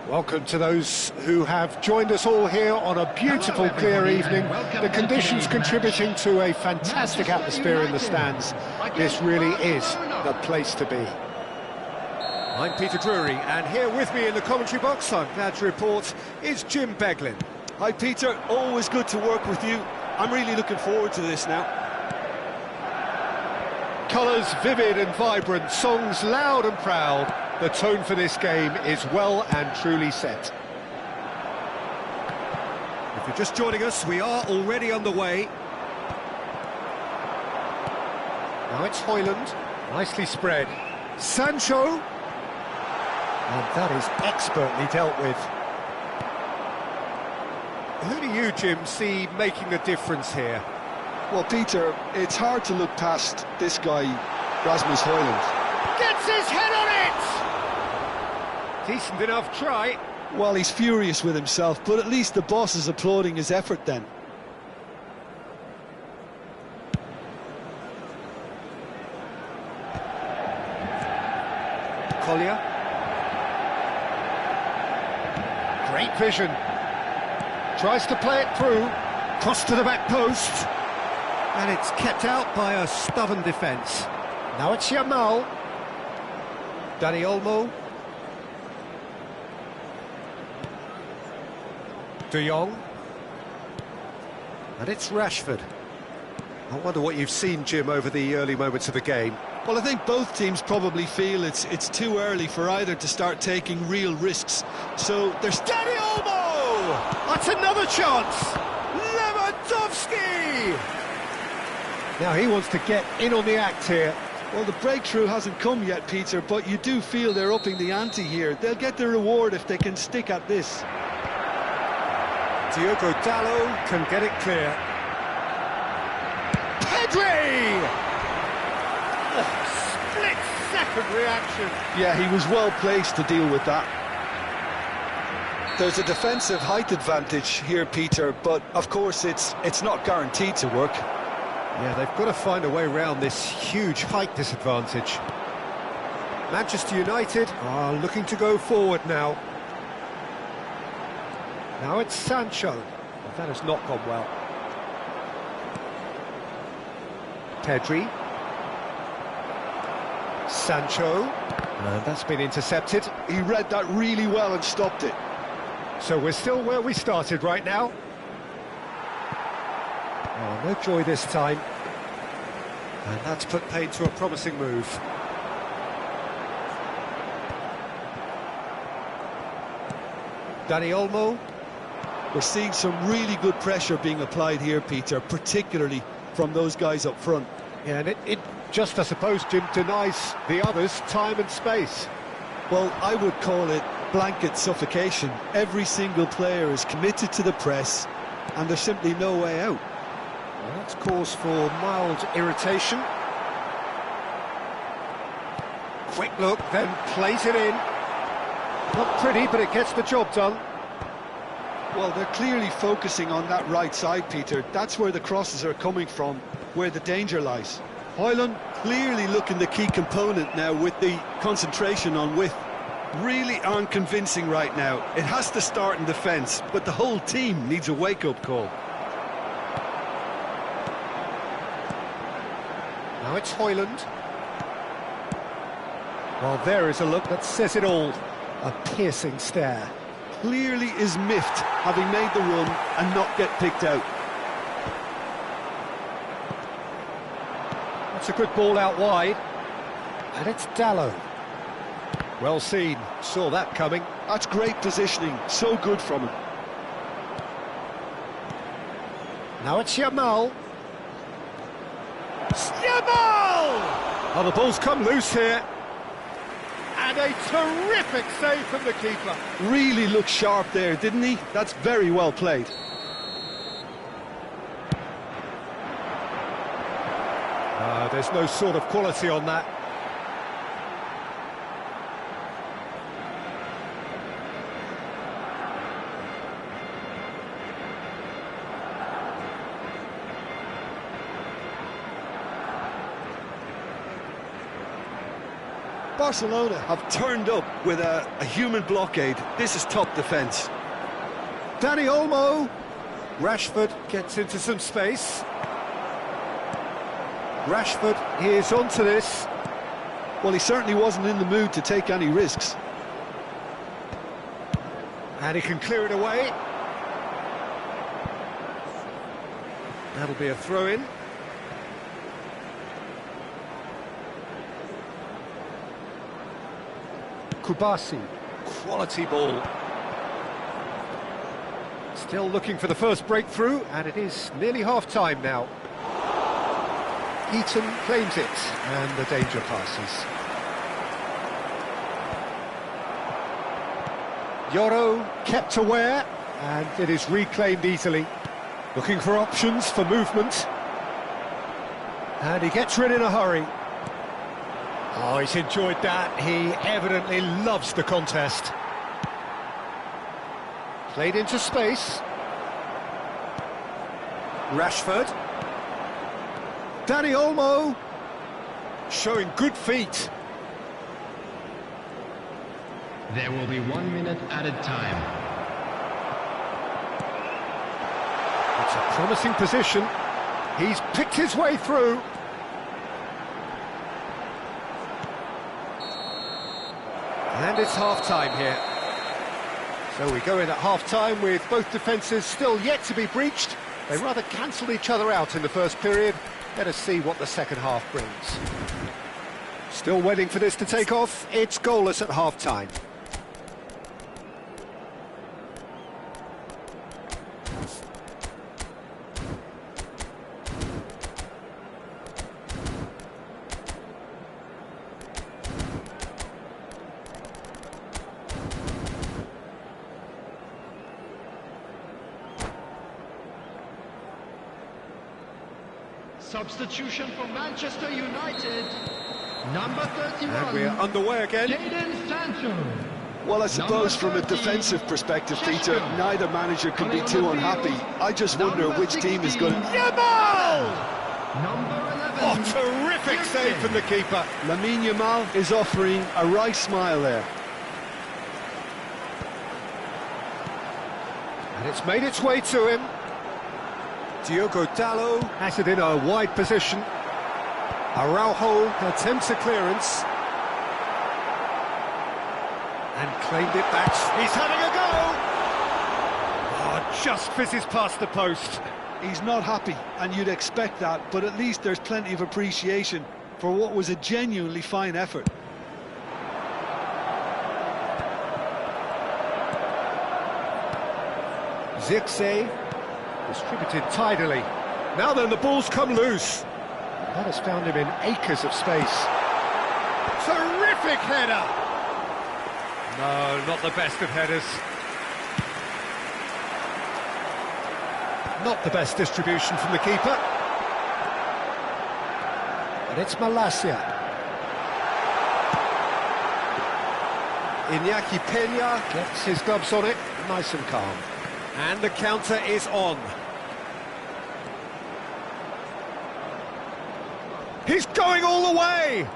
Welcome to those who have joined us all here on a beautiful, clear evening. The conditions contributing to a fantastic atmosphere in the stands. This really is the place to be. I'm Peter Drury, and here with me in the commentary box, I'm glad to report, is Jim Beglin. Hi Peter, always good to work with you. I'm really looking forward to this now. Colours vivid and vibrant, songs loud and proud. The tone for this game is well and truly set. If you're just joining us, we are already underway. Now it's Højlund, nicely spread. Sancho, and that is expertly dealt with. Who do you, Jim, see making a difference here? Well, Peter, it's hard to look past this guy, Rasmus Højlund. Gets his head on it! Decent enough try. Well, he's furious with himself, but at least the boss is applauding his effort then. Collier. Great vision. Tries to play it through. Cross to the back post. And it's kept out by a stubborn defence. Now it's Yamal. Dani Olmo. De Jong. And it's Rashford. I wonder what you've seen, Jim, over the early moments of the game. Well, I think both teams probably feel it's too early for either to start taking real risks. So there's Dani Olmo! That's another chance! Lewandowski! Now he wants to get in on the act here. Well, the breakthrough hasn't come yet, Peter, but you do feel they're upping the ante here. They'll get the reward if they can stick at this. Diogo Dalot can get it clear. Pedri! Oh, split-second reaction. Yeah, he was well placed to deal with that. There's a defensive height advantage here, Peter, but of course it's not guaranteed to work. Yeah, they've got to find a way around this huge height disadvantage. Manchester United are looking to go forward now. Now it's Sancho. Well, that has not gone well. Pedri. Sancho. And that's been intercepted. He read that really well and stopped it. So we're still where we started right now. Oh, no joy this time. And that's put paid to a promising move. Dani Olmo. We're seeing some really good pressure being applied here, Peter, particularly from those guys up front. Yeah, and it just, I suppose, Jim, denies the others time and space. Well, I would call it blanket suffocation. Every single player is committed to the press, and there's simply no way out. Well, that's cause for mild irritation. Quick look, then plays it in. Not pretty, but it gets the job done. Well, they're clearly focusing on that right side, Peter. That's where the crosses are coming from, where the danger lies. Højlund clearly looking the key component now with the concentration on width. Really aren't convincing right now. It has to start in defence, but the whole team needs a wake-up call. Now it's Højlund. Well, there is a look that says it all. A piercing stare. Clearly is miffed, having made the run and not get picked out. That's a good ball out wide. And it's Dalot. Well seen, saw that coming. That's great positioning, so good from him. Now it's Yamal. Yamal! Oh, the ball's come loose here. And a terrific save from the keeper. Really looked sharp there, didn't he? That's very well played. There's no sort of quality on that. Barcelona have turned up with a human blockade. This is top defence. Dani Olmo. Rashford gets into some space. Rashford is onto this. Well, he certainly wasn't in the mood to take any risks. And he can clear it away. That'll be a throw-in. Kubasi, quality ball. Still looking for the first breakthrough, and it is nearly half-time now. Eaton claims it, and the danger passes. Yoro kept aware, and it is reclaimed easily. Looking for options for movement. And he gets rid in a hurry. Oh, he's enjoyed that. He evidently loves the contest. Played into space. Rashford. Dani Olmo. Showing good feet. There will be 1 minute added time. It's a promising position. He's picked his way through. And it's half-time here. So we go in at half-time with both defences still yet to be breached. They rather cancelled each other out in the first period. Let us see what the second half brings. Still waiting for this to take off. It's goalless at half-time. Substitution for Manchester United. Number 31. And we're underway again. Jadon Sancho. Well, I suppose from a defensive perspective, Peter, neither manager can be too unhappy. I just wonder which team is going to... Yamal! Number 11. Oh, terrific save from the keeper. Lamine Yamal is offering a right smile there. And it's made its way to him. Diogo Dalot has it in a wide position. Araujo attempts a clearance. And claimed it back. He's having a go! Oh, just fizzes past the post. He's not happy, and you'd expect that, but at least there's plenty of appreciation for what was a genuinely fine effort. Zirkzee distributed tidily. Now then, the ball's come loose. That has found him in acres of space. Terrific header! No, not the best of headers. Not the best distribution from the keeper. And it's Malacia. Iñaki Peña gets his gloves on it, nice and calm. And the counter is on. He's going all the way!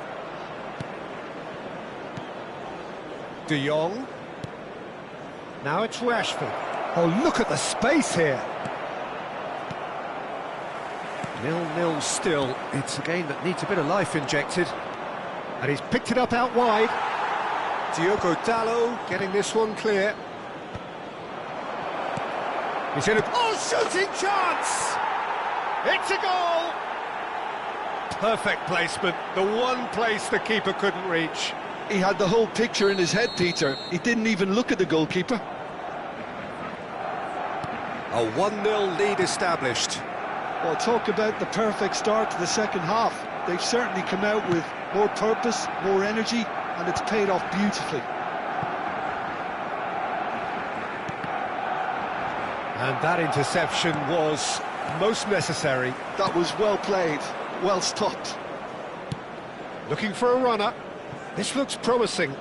De Jong. Now it's Rashford. Oh, look at the space here. 0-0 still. It's a game that needs a bit of life injected. And he's picked it up out wide. Diogo Dalot getting this one clear. He's in a... Oh, shooting chance! It's a goal! Perfect placement, the one place the keeper couldn't reach. He had the whole picture in his head, Peter. He didn't even look at the goalkeeper. A 1-0 lead established. Well, talk about the perfect start to the second half. They've certainly come out with more purpose, more energy, and it's paid off beautifully. And that interception was most necessary. That was well played, well stopped. Looking for a runner. This looks promising.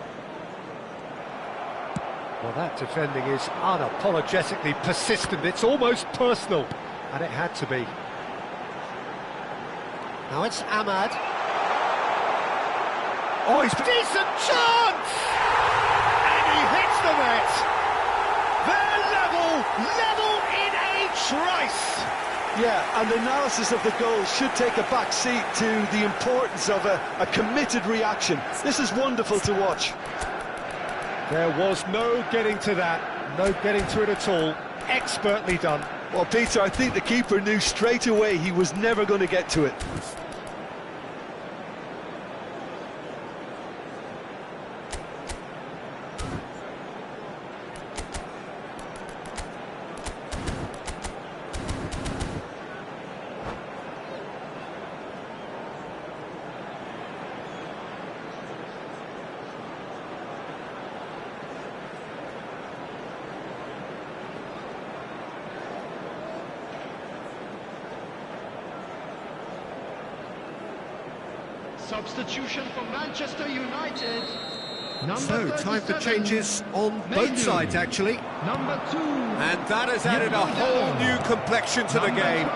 Well, that defending is unapologetically persistent. It's almost personal, and it had to be. Now it's Ahmad. Oh, he's decent chance! And he hits the net! They're level in a trice! Yeah, and analysis of the goal should take a back seat to the importance of a committed reaction. This is wonderful to watch. There was no getting to that, no getting to it at all. Expertly done. Well, Peter, I think the keeper knew straight away he was never going to get to it. Substitution for Manchester United. So, time for changes on both sides, actually. Number 2. And that has added a whole new complexion to the game.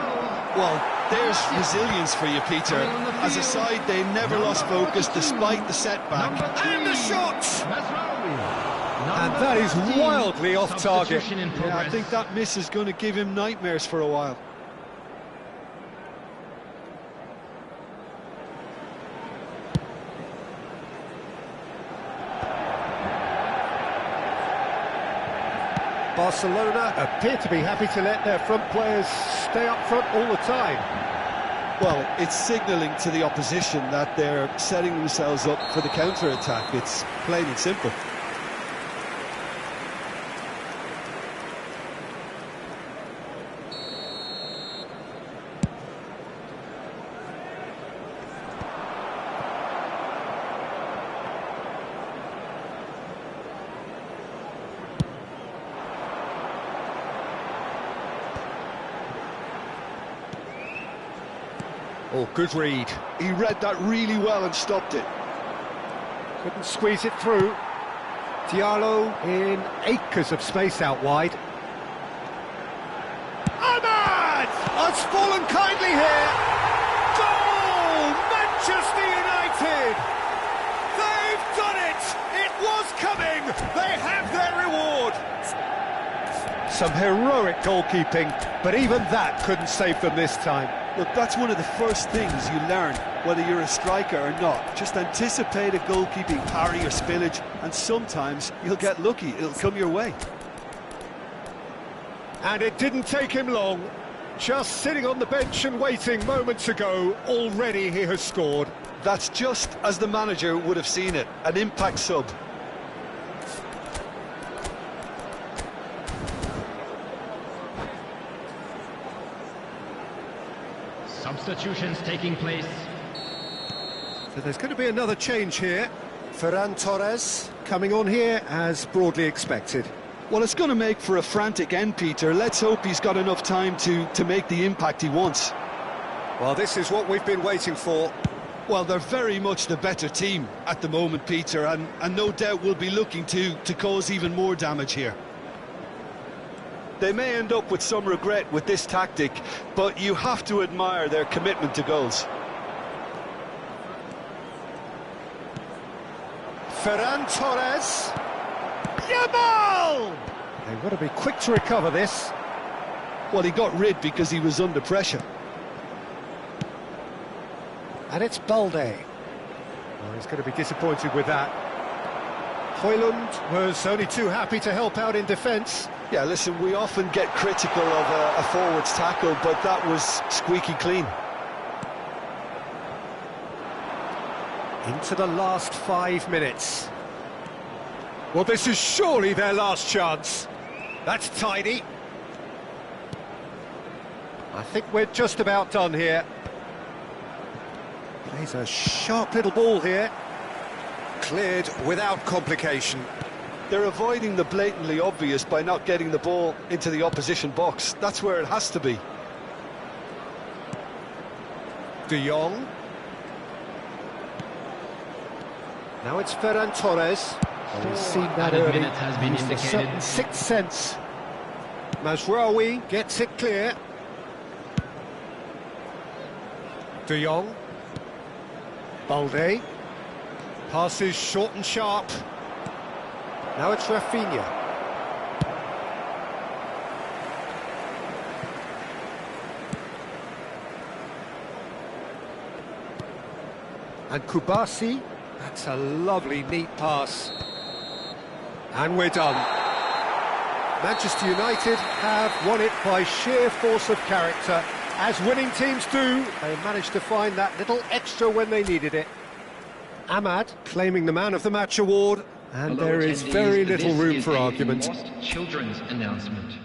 Well, there's resilience for you, Peter. As a side, they never lost focus despite the setback. And the shot! And that is wildly off target. Yeah, I think that miss is going to give him nightmares for a while. Barcelona appear to be happy to let their front players stay up front all the time. Well, it's signalling to the opposition that they're setting themselves up for the counter-attack. It's plain and simple. Oh, good read. He read that really well and stopped it. Couldn't squeeze it through. Diallo in acres of space out wide. Ahmad! Has fallen kindly here. Goal! Manchester United! They've done it! It was coming! They have their reward! Some heroic goalkeeping, but even that couldn't save them this time. Look, that's one of the first things you learn, whether you're a striker or not. Just anticipate a goalkeeping parry or spillage, and sometimes you'll get lucky, it'll come your way. And it didn't take him long. Just sitting on the bench and waiting moments ago, already he has scored. That's just as the manager would have seen it, an impact sub. Substitutions taking place. So there's going to be another change here. Ferran Torres coming on here as broadly expected. Well, it's going to make for a frantic end, Peter. Let's hope he's got enough time to make the impact he wants. Well, this is what we've been waiting for. Well, they're very much the better team at the moment, Peter, and no doubt will be looking to cause even more damage here. They may end up with some regret with this tactic, but you have to admire their commitment to goals. Ferran Torres. Yamal! They've got to be quick to recover this. Well, he got rid because he was under pressure. And it's Balde. Well, he's going to be disappointed with that. Højlund was only too happy to help out in defence. Yeah, listen, we often get critical of a forward's tackle, but that was squeaky clean. Into the last 5 minutes. Well, this is surely their last chance. That's tidy. I think we're just about done here. Plays a sharp little ball here. Cleared without complication. They're avoiding the blatantly obvious by not getting the ball into the opposition box. That's where it has to be. De Jong. Now it's Ferran Torres. Well, he's seen that early. Has been Used a certain sixth sense. Mazraoui gets it clear. De Jong. Balde. Passes short and sharp. Now it's Rafinha. And Kubasi. That's a lovely, neat pass. And we're done. Manchester United have won it by sheer force of character. As winning teams do, they managed to find that little extra when they needed it. Ahmad claiming the Man of the Match award, and there is very little room for argument. Children's announcement.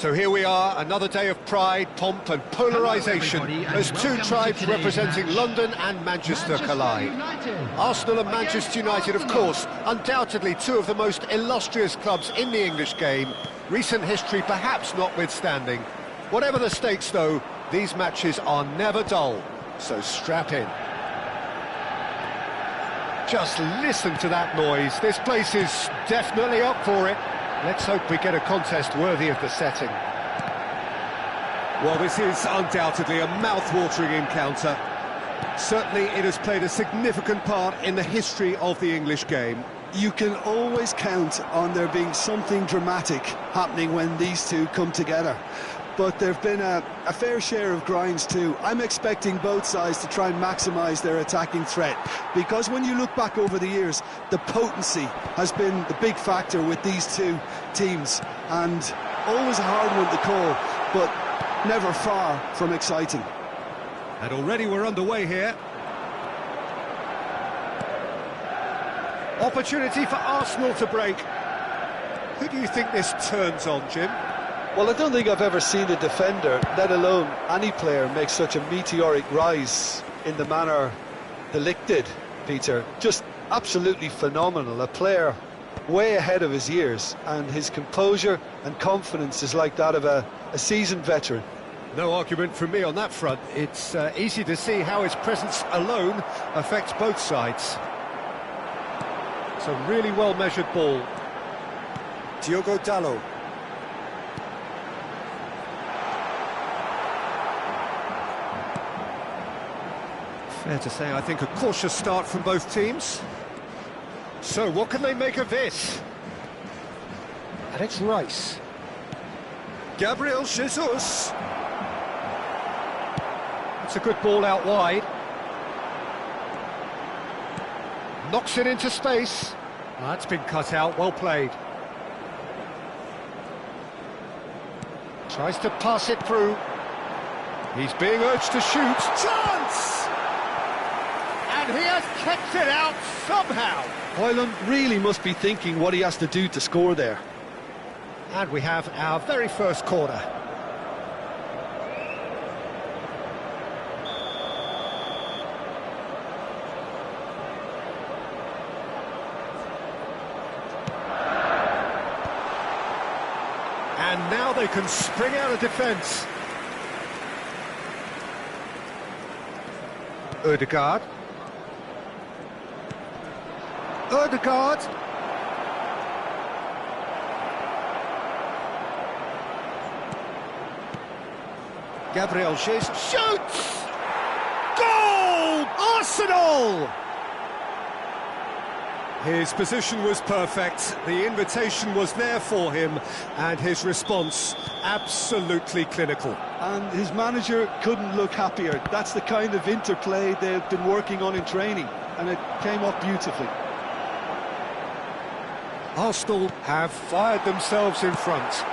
So here we are, another day of pride, pomp and polarisation as two tribes representing London and Manchester collide. Arsenal and Manchester United, of course, undoubtedly two of the most illustrious clubs in the English game, recent history perhaps notwithstanding. Whatever the stakes though, these matches are never dull, so strap in. Just listen to that noise, this place is definitely up for it. Let's hope we get a contest worthy of the setting. Well, this is undoubtedly a mouth-watering encounter. Certainly it has played a significant part in the history of the English game. You can always count on there being something dramatic happening when these two come together. But there have been a fair share of grinds too. I'm expecting both sides to try and maximise their attacking threat, because when you look back over the years, the potency has been the big factor with these two teams, and always a hard one to call, but never far from exciting. And already we're underway here. Opportunity for Arsenal to break. Who do you think this turns on, Jim? Well, I don't think I've ever seen a defender, let alone any player, make such a meteoric rise in the manner The Ligt did, Peter. Just absolutely phenomenal. A player way ahead of his years, and his composure and confidence is like that of a seasoned veteran. No argument from me on that front. It's easy to see how his presence alone affects both sides. It's a really well-measured ball. Diogo Dalot. Fair to say, I think, a cautious start from both teams. So, what can they make of this? And it's Rice. Gabriel Jesus. It's a good ball out wide. Knocks it into space. That's been cut out, well played. Tries to pass it through. He's being urged to shoot. Chance! And he has kept it out somehow. Højlund really must be thinking what he has to do to score there. And we have our very first corner. And now they can spring out of defence. Ødegaard. Ødegaard. Gabriel Jesus shoots! Goal! Arsenal! His position was perfect, the invitation was there for him, and his response absolutely clinical. And his manager couldn't look happier. That's the kind of interplay they've been working on in training, and it came off beautifully. Arsenal have fired themselves in front.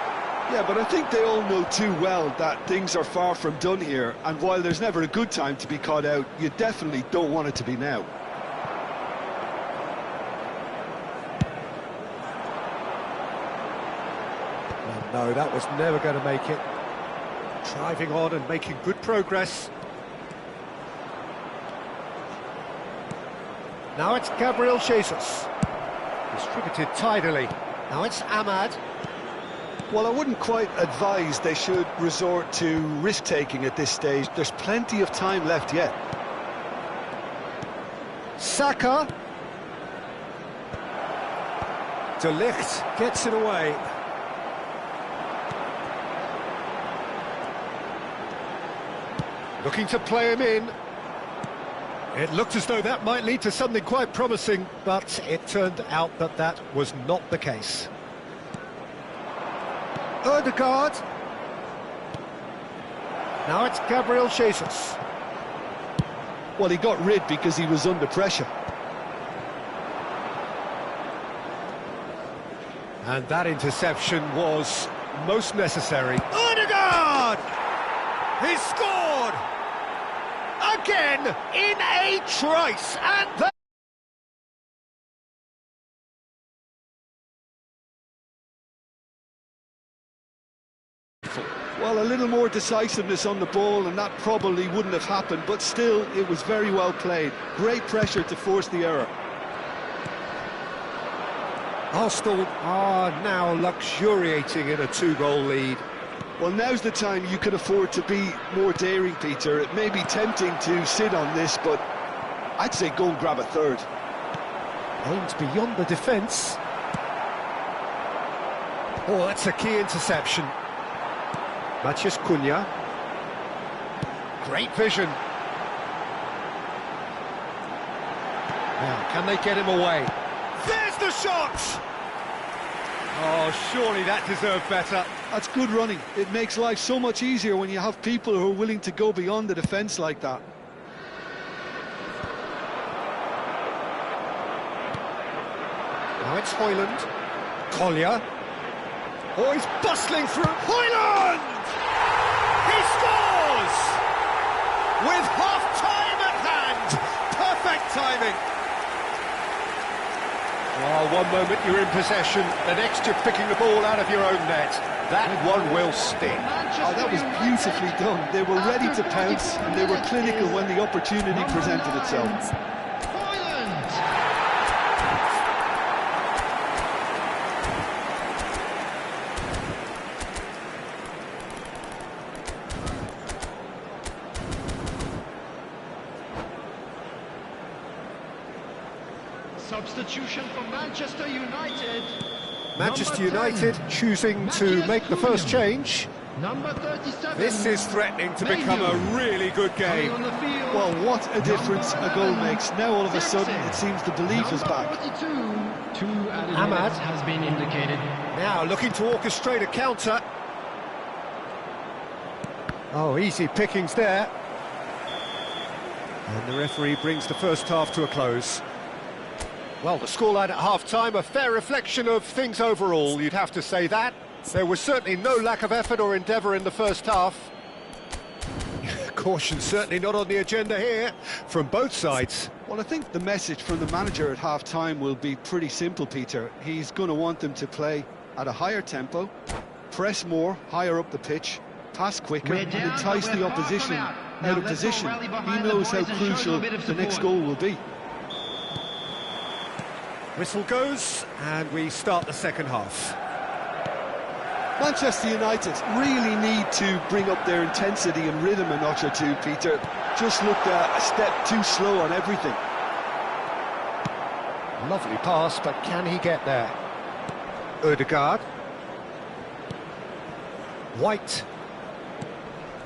Yeah, but I think they all know too well that things are far from done here, and while there's never a good time to be caught out, you definitely don't want it to be now. No, that was never going to make it. Driving on and making good progress. Now it's Gabriel Jesus. Distributed tidily. Now it's Ahmad. Well, I wouldn't quite advise they should resort to risk-taking at this stage. There's plenty of time left yet. Saka. De Ligt gets it away. Looking to play him in. It looked as though that might lead to something quite promising, but it turned out that that was not the case. Ødegaard. Now it's Gabriel Jesus. Well, he got rid because he was under pressure. And that interception was most necessary. Ødegaard! He scored! Again, in a trice, and that... Well, a little more decisiveness on the ball, and that probably wouldn't have happened, but still, it was very well played. Great pressure to force the error. Arsenal are now luxuriating in a two-goal lead. Well, now's the time you can afford to be more daring, Peter. It may be tempting to sit on this, but I'd say go and grab a third. Aims beyond the defence. Oh, that's a key interception. Matheus Cunha. Great vision. Now, can they get him away? There's the shot! Oh, surely that deserved better. That's good running. It makes life so much easier when you have people who are willing to go beyond the defence like that. Now it's Højlund. Collier. Oh, he's bustling through. Højlund! He scores! With half-time at hand. Perfect timing. Oh, Oh, one moment you're in possession, the next you're picking the ball out of your own net. That one will sting. Oh, that was beautifully done. They were ready to pounce, and they were clinical when the opportunity presented itself. Substitution for Manchester United. Manchester United choosing to make the first change. Number 37. This is threatening to become a really good game. Well, what a difference a goal makes. Now all of a sudden it seems the belief is back. Ahmad has been indicated. Now looking to orchestrate a counter. Oh, easy pickings there. And the referee brings the first half to a close. Well, the scoreline at half-time, a fair reflection of things overall, you'd have to say that. There was certainly no lack of effort or endeavour in the first half. Caution certainly not on the agenda here, from both sides. Well, I think the message from the manager at half-time will be pretty simple, Peter. He's going to want them to play at a higher tempo, press more, higher up the pitch, pass quicker, and entice the opposition out of position. He knows how crucial the next goal will be. Whistle goes, and we start the second half. Manchester United really need to bring up their intensity and rhythm a notch or two, Peter. Just looked a step too slow on everything. Lovely pass, but can he get there? Odegaard. White.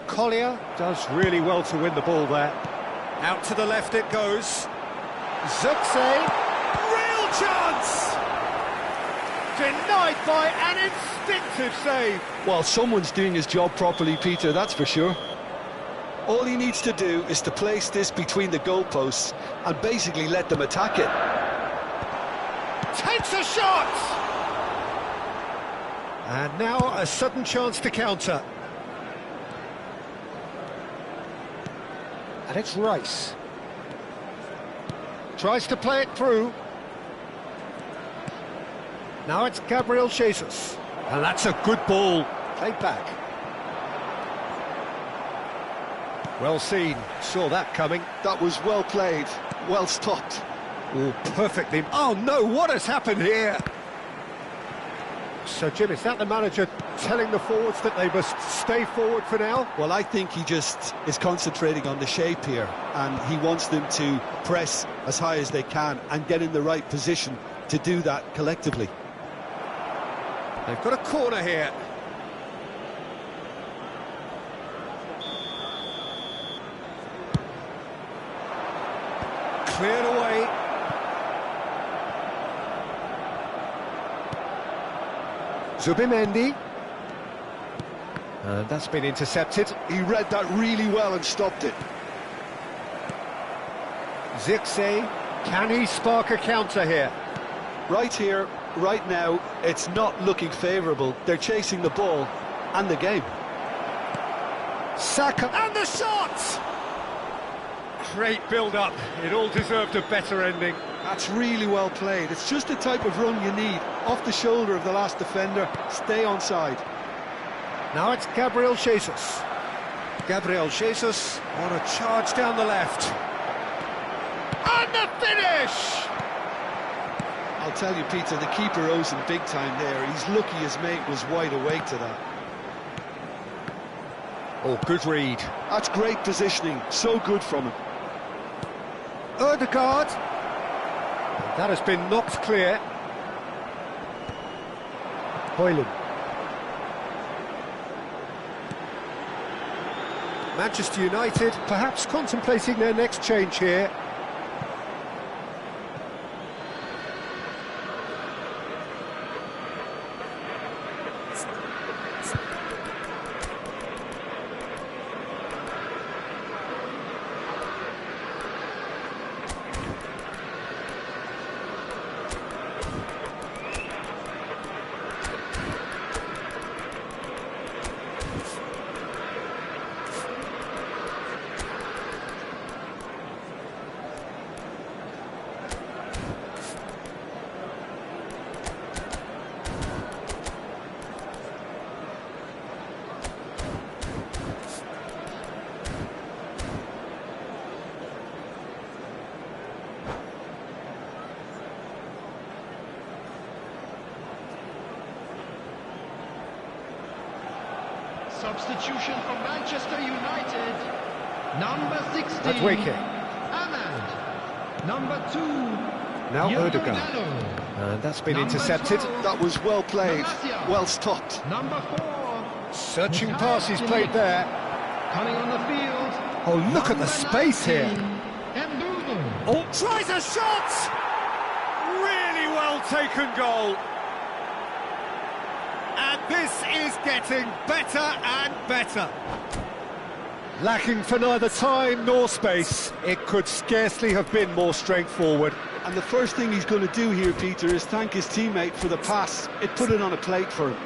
Collier does really well to win the ball there. Out to the left it goes. Zirkzee. Real chance! Denied by an instinctive save. Well, someone's doing his job properly, Peter, that's for sure. All he needs to do is to place this between the goalposts and basically let them attack it. Takes a shot! And now a sudden chance to counter. And it's Rice. Tries to play it through. Now it's Gabriel Jesus. And that's a good ball. Played back. Well seen. Saw that coming. That was well played. Well stopped. Oh, perfectly. Oh no, what has happened here? So Jim, is that the manager telling the forwards that they must stay forward for now? Well, I think he just is concentrating on the shape here, and he wants them to press as high as they can and get in the right position to do that collectively. They've got a corner here. Cleared away. Zubimendi. And that's been intercepted. He read that really well and stopped it. Zirkzee. Can he spark a counter here? Right here, right now, it's not looking favourable. They're chasing the ball and the game. Saka. And the shot! Great build-up. It all deserved a better ending. That's really well played. It's just the type of run you need. Off the shoulder of the last defender, stay onside. Now it's Gabriel Jesus. Gabriel Jesus on a charge down the left. And the finish! I'll tell you, Peter, the keeper owes him big time there. He's lucky his mate was wide awake to that. Oh, good read. That's great positioning. So good from him. Odegaard. That has been knocked clear. Hoyland. Manchester United perhaps contemplating their next change here. Substitution for Manchester United. Number 16. Merdeka. Amin. Number 2. Now Merdeka. And that's been intercepted. That was well played, well stopped. Number 4. Searching passes played there. Coming on the field. Oh, look at the space here. Mbumo. Oh, tries a shot! Really well taken goal. And this is getting better and better. Lacking for neither time nor space. It could scarcely have been more straightforward. And the first thing he's going to do here, Peter, is thank his teammate for the pass. It put it on a plate for him.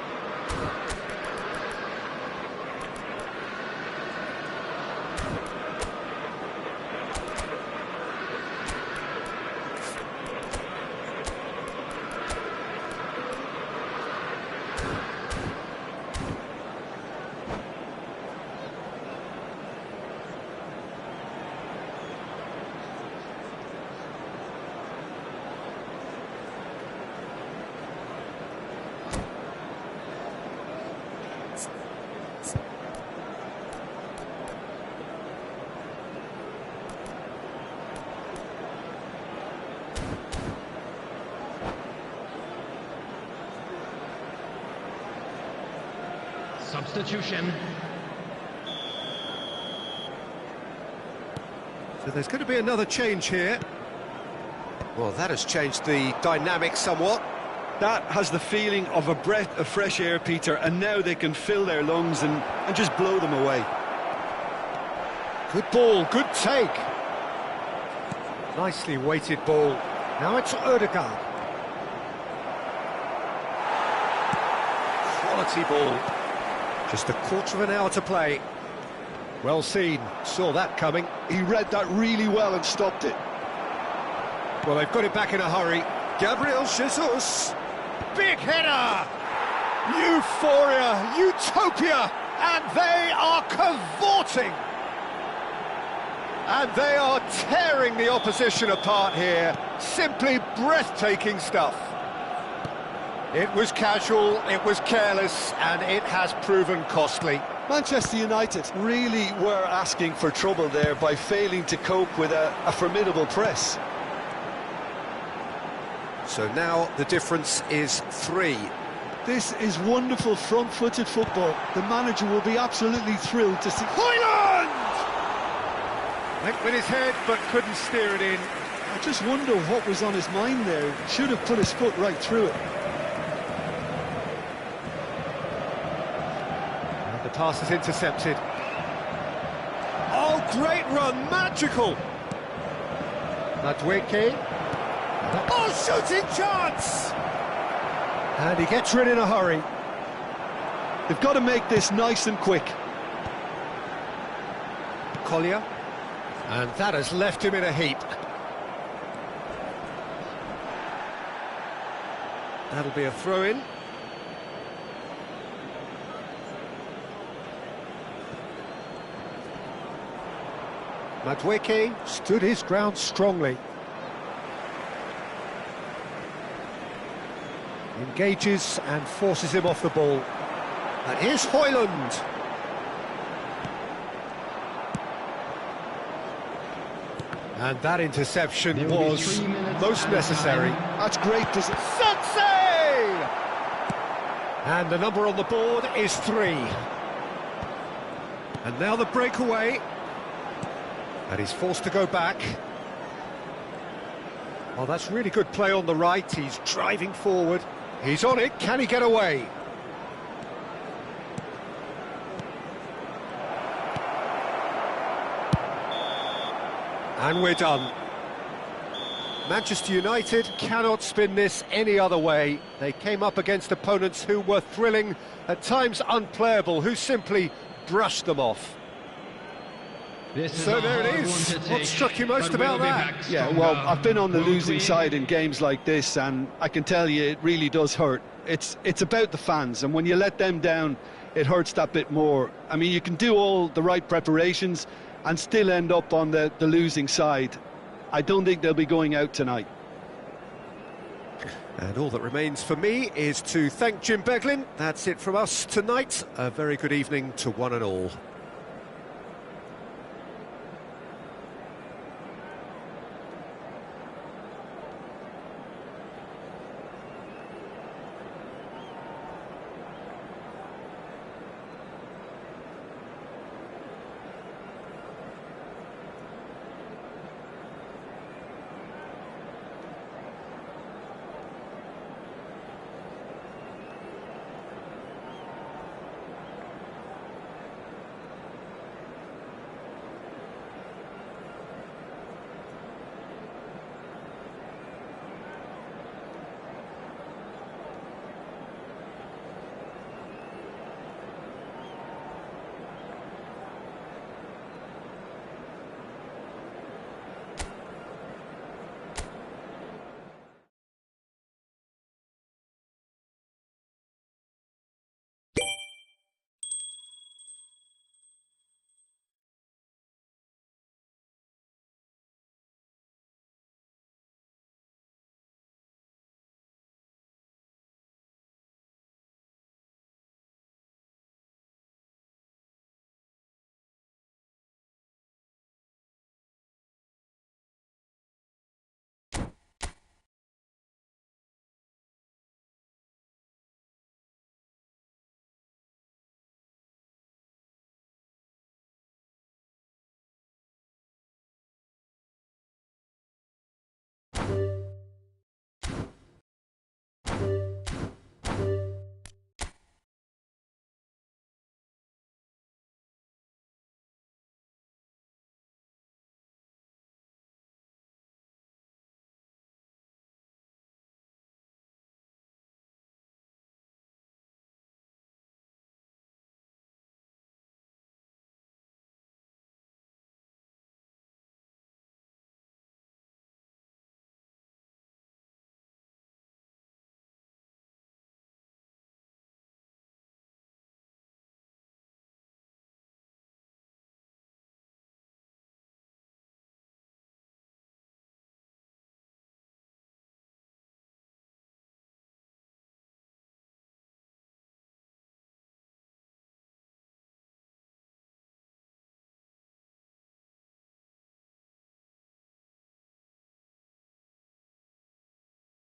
Substitution. So there's going to be another change here. Well, that has changed the dynamic somewhat. That has the feeling of a breath of fresh air, Peter, and now they can fill their lungs and just blow them away. Good ball, good take. Nicely weighted ball. Now it's Merdeka. Quality ball. Just a quarter of an hour to play. Well seen, saw that coming. He read that really well and stopped it. Well, they've got it back in a hurry. Gabriel Jesus. Big header! Euphoria, utopia, and they are cavorting. And they are tearing the opposition apart here. Simply breathtaking stuff. It was casual, it was careless, and it has proven costly. Manchester United really were asking for trouble there by failing to cope with a formidable press. So now the difference is 3. This is wonderful front-footed football. The manager will be absolutely thrilled to see... Hoyland! Went with his head, but couldn't steer it in. I just wonder what was on his mind there. Should have put his foot right through it. And the pass is intercepted. Oh, great run, magical! Merdeka. Oh, shooting chance! And he gets rid in a hurry. They've got to make this nice and quick. Collier. And that has left him in a heap. That'll be a throw-in. Merdeka stood his ground strongly. Engages and forces him off the ball. And here's Hoyland. And that interception was most necessary. That's great. Sensei! And the number on the board is 3. And now the breakaway. And he's forced to go back. Well, that's really good play on the right. He's driving forward. He's on it. Can he get away? And we're done. Manchester United cannot spin this any other way. They came up against opponents who were thrilling, at times unplayable, who simply brushed them off. So there it is. What struck you most about that? Yeah, well, I've been on the losing side in games like this, and I can tell you it really does hurt. It's about the fans, and when you let them down, it hurts that bit more. I mean, you can do all the right preparations and still end up on the losing side. I don't think they'll be going out tonight. And all that remains for me is to thank Jim Beglin. That's it from us tonight. A very good evening to one and all.